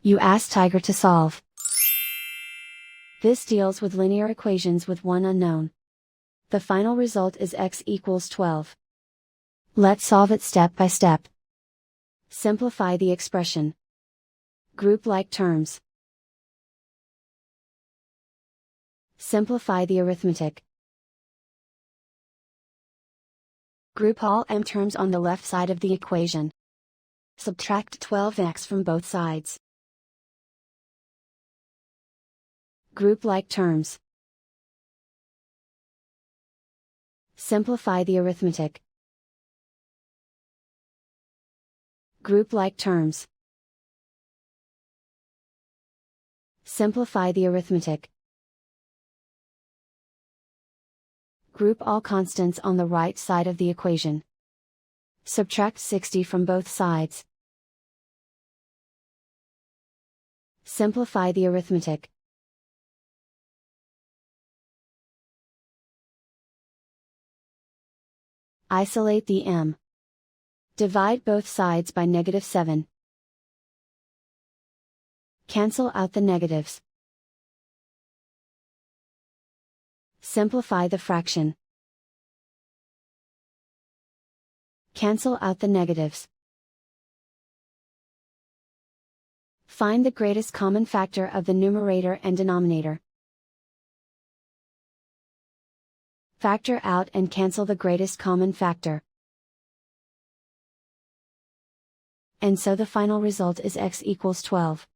You ask Tiger to solve. This deals with linear equations with one unknown. The final result is x equals 12. Let's solve it step by step. Simplify the expression. Group like terms. Simplify the arithmetic. Group all m terms on the left side of the equation. Subtract 12x from both sides. Group like terms. Simplify the arithmetic. Group like terms. Simplify the arithmetic. Group all constants on the right side of the equation. Subtract 60 from both sides. Simplify the arithmetic. Isolate the m. Divide both sides by -7. Cancel out the negatives. Simplify the fraction. Cancel out the negatives. Find the greatest common factor of the numerator and denominator. Factor out and cancel the greatest common factor. And so the final result is x equals 12.